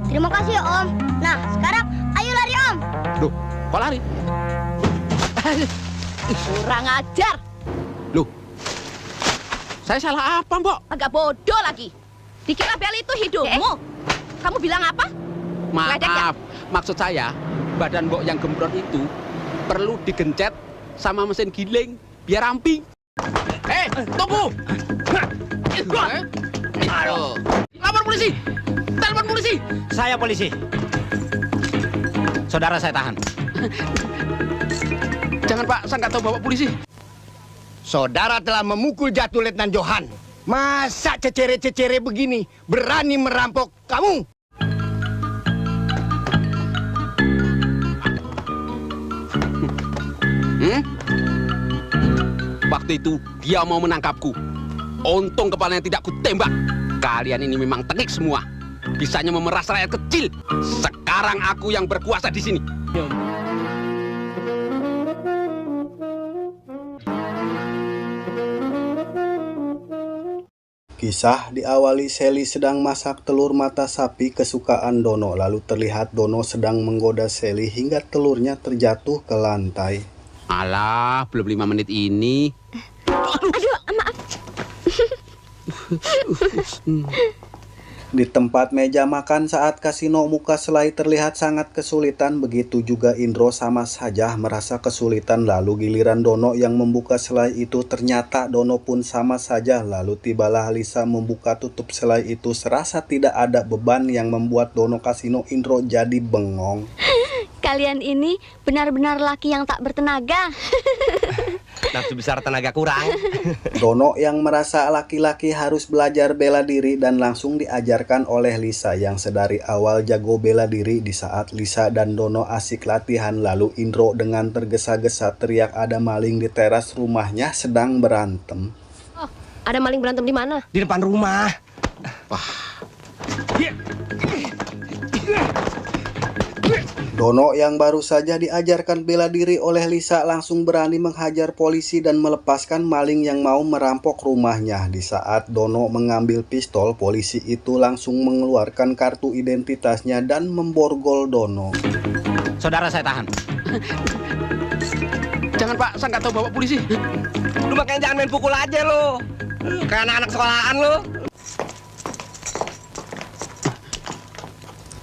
Terima kasih Om. Nah, sekarang ayo lari Om. Loh, kok lari? Kurang ajar. Loh, saya salah apa, Mbok? Agak bodoh lagi. Dikira bel itu hidungmu. Kamu bilang apa? Ngeledek ya? Maaf, maksud saya badan Mbok yang gembrot itu perlu digencet sama mesin giling biar ramping. Tunggu! Aduh. Lapor polisi! Telepon polisi! Saya polisi. Saudara saya tahan. Jangan Pak, saya nggak tahu bawa polisi. Saudara telah memukul jatuh Letnan Johan. Masa cecere-cecere begini berani merampok kamu? Waktu itu dia mau menangkapku. Untung kepalanya tidak kutembak. Kalian ini memang teknik semua. Bisanya memeras rakyat kecil. Sekarang aku yang berkuasa di sini. Kisah diawali Sally sedang masak telur mata sapi kesukaan Dono. Lalu terlihat Dono sedang menggoda Sally hingga telurnya terjatuh ke lantai. Alah, belum 5 menit ini. Aduh, maaf. Di tempat meja makan saat kasino muka Selai terlihat sangat kesulitan. Begitu juga Indro sama saja merasa kesulitan. Lalu giliran Dono yang membuka selai itu, ternyata Dono pun sama saja. Lalu tibalah Lisa membuka tutup selai itu. Serasa tidak ada beban yang membuat Dono kasino Indro jadi bengong. Kalian ini benar-benar laki yang tak bertenaga. Nafsu besar tenaga kurang. Dono yang merasa laki-laki harus belajar bela diri dan langsung diajarkan oleh Lisa yang sedari awal jago bela diri. Di saat Lisa dan Dono asik latihan, lalu Indro dengan tergesa-gesa teriak ada maling di teras rumahnya sedang berantem. Oh, ada maling berantem di mana? Di depan rumah. Dono yang baru saja diajarkan bela diri oleh Lisa langsung berani menghajar polisi dan melepaskan maling yang mau merampok rumahnya. Di saat Dono mengambil pistol, polisi itu langsung mengeluarkan kartu identitasnya dan memborgol Dono. Saudara saya tahan. Jangan Pak, saya nggak tahu bawa polisi. Lu makanya jangan main pukul aja lo. Kayak anak-anak sekolahan lo.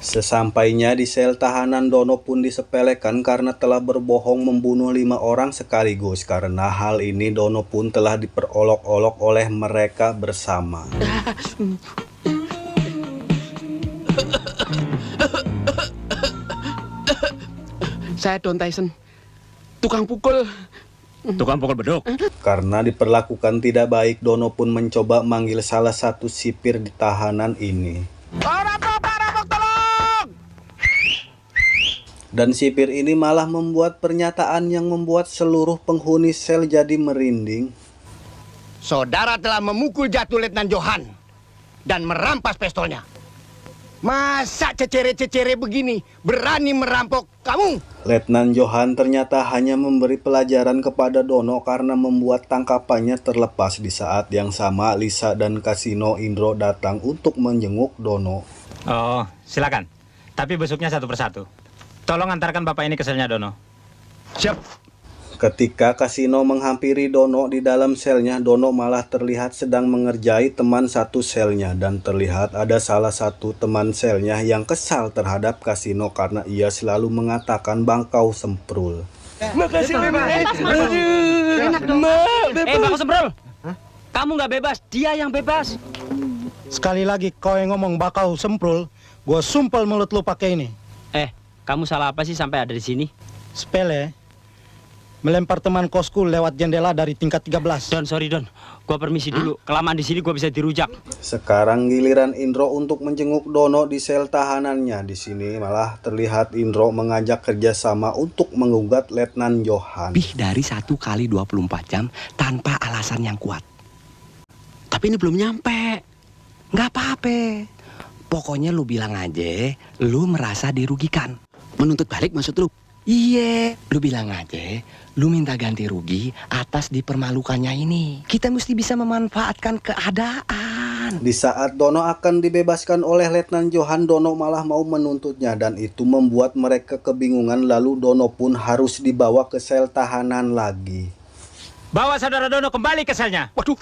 Sesampainya di sel tahanan, Dono pun disepelekan karena telah berbohong membunuh 5 orang sekaligus. Karena hal ini Dono pun telah diperolok-olok oleh mereka bersama. Saya Don Tyson, tukang pukul. Tukang pukul beduk. Karena diperlakukan tidak baik, Dono pun mencoba manggil salah satu sipir di tahanan ini. Dan sipir ini malah membuat pernyataan yang membuat seluruh penghuni sel jadi merinding. Saudara telah memukul jatuh Letnan Johan dan merampas pistolnya. Masa cecere-cecere begini berani merampok kamu? Letnan Johan ternyata hanya memberi pelajaran kepada Dono karena membuat tangkapannya terlepas. Di saat yang sama, Lisa dan kasino Indro datang untuk menjenguk Dono. Oh, silakan. Tapi besoknya satu persatu. Tolong antarkan bapak ini ke selnya Dono. Siap. Ketika kasino menghampiri Dono di dalam selnya, Dono malah terlihat sedang mengerjai teman satu selnya. Dan terlihat ada salah satu teman selnya yang kesal terhadap kasino karena ia selalu mengatakan bangkau semprul. Makasih bebas. Bangkau semprul. Kamu nggak bebas, dia yang bebas. Sekali lagi kau yang ngomong bakau semprul, gua sumpel mulut lu pakai ini. Kamu salah apa sih sampai ada di sini? Sepele. Melempar teman kosku lewat jendela dari tingkat 13. Don, sorry Don. Gua permisi dulu. Kelamaan di sini gua bisa dirujak. Sekarang giliran Indro untuk menjenguk Dono di sel tahanannya. Di sini malah terlihat Indro mengajak kerjasama untuk menggugat Letnan Johan. Lebih dari 1 kali 24 jam tanpa alasan yang kuat. Tapi ini belum nyampe. Nggak apa-apa. Pokoknya lu bilang aja, lu merasa dirugikan. Menuntut balik maksud lu? Iya, lu bilang aja, lu minta ganti rugi atas dipermalukannya ini. Kita mesti bisa memanfaatkan keadaan. Johan. Di saat Dono akan dibebaskan oleh Letnan Johan, Dono malah mau menuntutnya dan itu membuat mereka kebingungan. Lalu Dono pun harus dibawa ke sel tahanan lagi. Bawa saudara Dono kembali ke selnya. Waduh,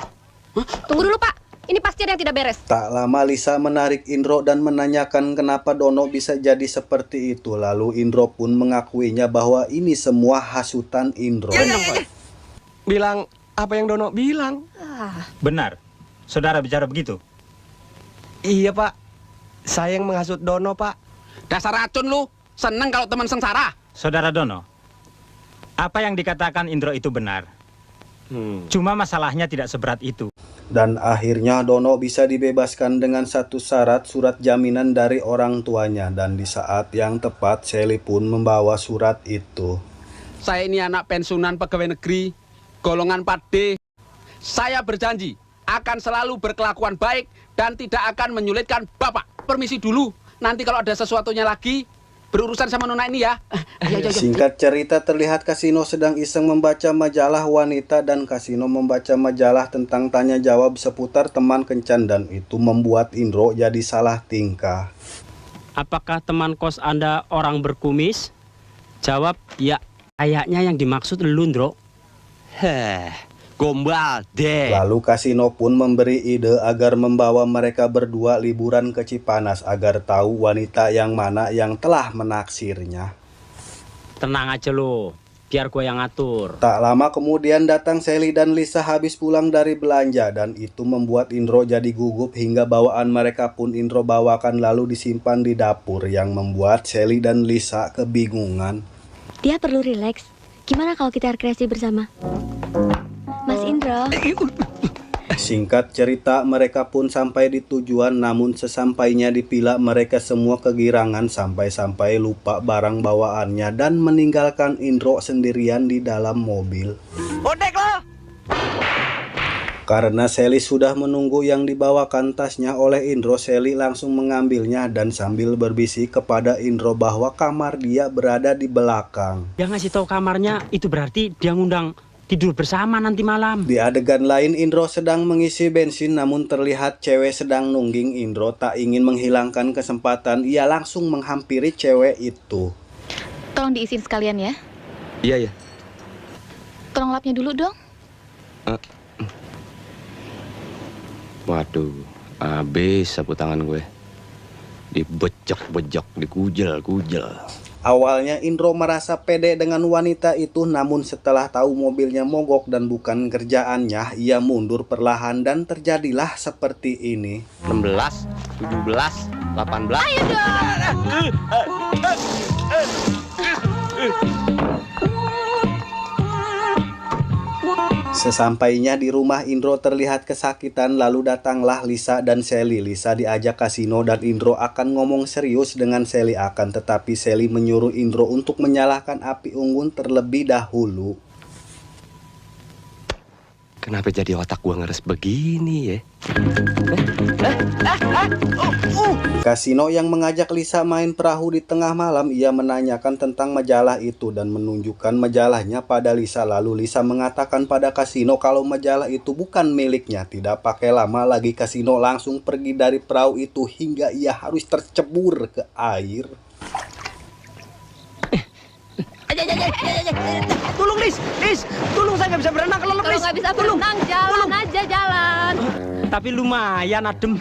Tunggu dulu, Pak. Ini pasti ada yang tidak beres. Tak lama Lisa menarik Indro dan menanyakan kenapa Dono bisa jadi seperti itu. Lalu Indro pun mengakuinya bahwa ini semua hasutan Indro. Bilang apa yang Dono bilang? Benar, saudara bicara begitu. Iya, Pak. Saya yang menghasut Dono, Pak. dasar racun lu. Seneng kalau teman sengsara. Saudara Dono, apa yang dikatakan Indro itu benar. Cuma masalahnya tidak seberat itu. Dan akhirnya Dono bisa dibebaskan dengan satu syarat, surat jaminan dari orang tuanya. Dan di saat yang tepat Sally pun membawa surat itu. Saya ini anak pensiunan pegawai negeri, golongan 4D. Saya berjanji akan selalu berkelakuan baik dan tidak akan menyulitkan Bapak. Permisi dulu, nanti kalau ada sesuatunya lagi, berurusan sama Nona ini ya. Singkat cerita, terlihat Kasino sedang iseng membaca majalah wanita dan Kasino membaca majalah tentang tanya jawab seputar teman kencan, dan itu membuat Indro jadi salah tingkah. Apakah teman kos Anda orang berkumis? Jawab, ya. Kayaknya yang dimaksud lu, Ndro. Gombal deh. Lalu Kasino pun memberi ide agar membawa mereka berdua liburan ke Cipanas agar tahu wanita yang mana yang telah menaksirnya. Tenang aja lo, biar gue yang ngatur. Tak lama kemudian datang Sally dan Lisa habis pulang dari belanja, dan itu membuat Indro jadi gugup hingga bawaan mereka pun Indro bawakan lalu disimpan di dapur, yang membuat Sally dan Lisa kebingungan. Dia perlu rileks. Gimana kalau kita rekreasi bersama? Mas Indro. Singkat cerita, mereka pun sampai di tujuan, namun sesampainya di villa mereka semua kegirangan sampai-sampai lupa barang bawaannya dan meninggalkan Indro sendirian di dalam mobil. Odek lo. Karena Sally sudah menunggu yang dibawakan tasnya oleh Indro, Sally langsung mengambilnya dan sambil berbisik kepada Indro bahwa kamar dia berada di belakang. Dia ngasih tahu kamarnya, itu berarti dia ngundang tidur bersama nanti malam. Di adegan lain, Indro sedang mengisi bensin, namun terlihat cewek sedang nungging. Indro tak ingin menghilangkan kesempatan, ia langsung menghampiri cewek itu. Tolong diisiin sekalian ya. Iya, ya. Tolong lapnya dulu dong. Waduh, habis sapu tangan gue. Dibejok-bejok, dikujel-kujel. Awalnya Indro merasa pede dengan wanita itu, namun setelah tahu mobilnya mogok dan bukan kerjaannya, ia mundur perlahan dan terjadilah seperti ini. 16, 17, 18. Ayo dong. Sesampainya di rumah, Indro terlihat kesakitan, lalu datanglah Lisa dan Sally. Lisa diajak Kasino dan Indro akan ngomong serius dengan Sally, akan tetapi Sally menyuruh Indro untuk menyalakan api unggun terlebih dahulu. Kenapa jadi otak gua ngeres begini ya? Kasino yang mengajak Lisa main perahu di tengah malam, ia menanyakan tentang majalah itu dan menunjukkan majalahnya pada Lisa. Lalu Lisa mengatakan pada Kasino kalau majalah itu bukan miliknya. Tidak pakai lama lagi Kasino langsung pergi dari perahu itu hingga ia harus tercebur ke air. Tolong, Lis! Tolong, saya nggak bisa berenang kalau Kalau nggak bisa berenang, jalan aja jalan. Tapi lumayan adem.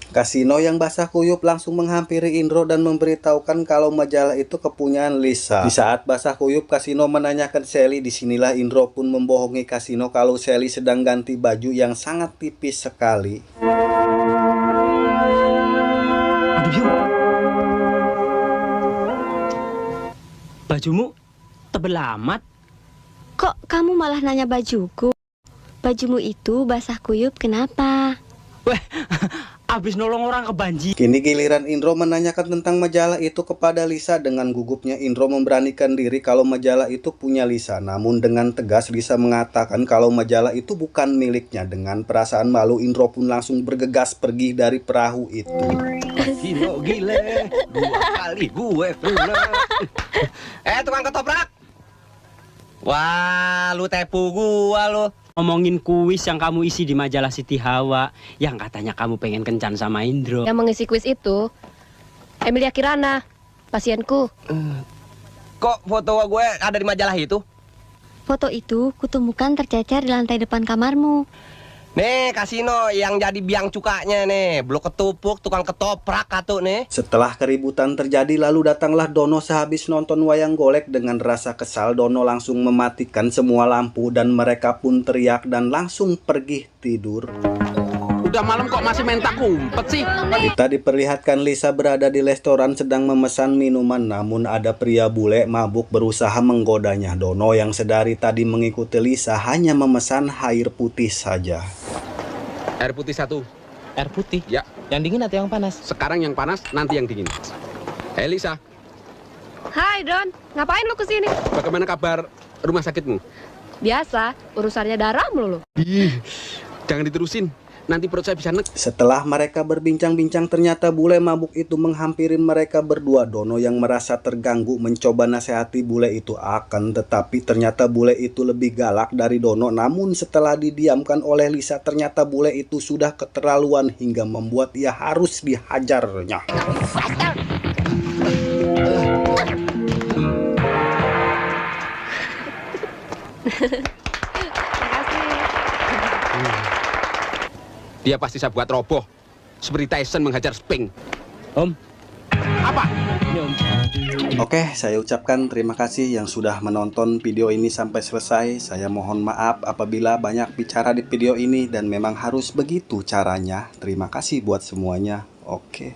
Kasino yang basah kuyup langsung menghampiri Indro dan memberitahukan kalau majalah itu kepunyaan Lisa. Di saat basah kuyup, Kasino menanyakan Sally. Disinilah Indro pun membohongi Kasino kalau Sally sedang ganti baju yang sangat tipis sekali. Aduh, yuk. Bajumu tebel amat. Kok kamu malah nanya bajuku? Bajumu itu basah kuyup kenapa? Weh, abis nolong orang kebanjir. Kini giliran Indro menanyakan tentang majalah itu kepada Lisa. Dengan gugupnya Indro memberanikan diri kalau majalah itu punya Lisa. Namun dengan tegas Lisa mengatakan kalau majalah itu bukan miliknya. Dengan perasaan malu Indro pun langsung bergegas pergi dari perahu itu. Kasino gile, 2 kali gue kena. Tukang ketoprak. Wah, lu tepu gua lu. Ngomongin kuis yang kamu isi di majalah Siti Hawa, yang katanya kamu pengen kencan sama Indro. Yang mengisi kuis itu Emilia Kirana, pasienku. Kok foto gue ada di majalah itu? Foto itu kutemukan tercecer di lantai depan kamarmu. Nih, kasino yang jadi biang cukanya nih. Blok ketupuk, tukang ketoprak katu nih. Setelah keributan terjadi, lalu datanglah Dono sehabis nonton wayang golek. Dengan rasa kesal, Dono langsung mematikan semua lampu dan mereka pun teriak dan langsung pergi tidur. Udah malam kok masih main tak umpet sih? Kita diperlihatkan Lisa berada di restoran sedang memesan minuman, namun ada pria bule mabuk berusaha menggodanya. Dono yang sedari tadi mengikuti Lisa hanya memesan air putih saja. Air putih 1. Air putih? Ya. Yang dingin atau yang panas? Sekarang yang panas, nanti yang dingin. Lisa, Hai Don, ngapain lu kesini? bagaimana kabar rumah sakitmu? Biasa, urusannya darah melulu. Jangan diterusin, nanti perut saya bisa nek. Setelah mereka berbincang-bincang, ternyata bule mabuk itu menghampiri mereka berdua. Dono yang merasa terganggu mencoba nasihati bule itu, akan tetapi ternyata bule itu lebih galak dari Dono. Namun setelah didiamkan oleh Lisa, ternyata bule itu sudah keterlaluan hingga membuat ia harus dihajarnya. Dia pasti saya buat roboh, seperti Tyson menghajar Sphinx. Om. Apa? Ini Om. Oke, saya ucapkan terima kasih yang sudah menonton video ini sampai selesai. Saya mohon maaf apabila banyak bicara di video ini dan memang harus begitu caranya. Terima kasih buat semuanya. Oke.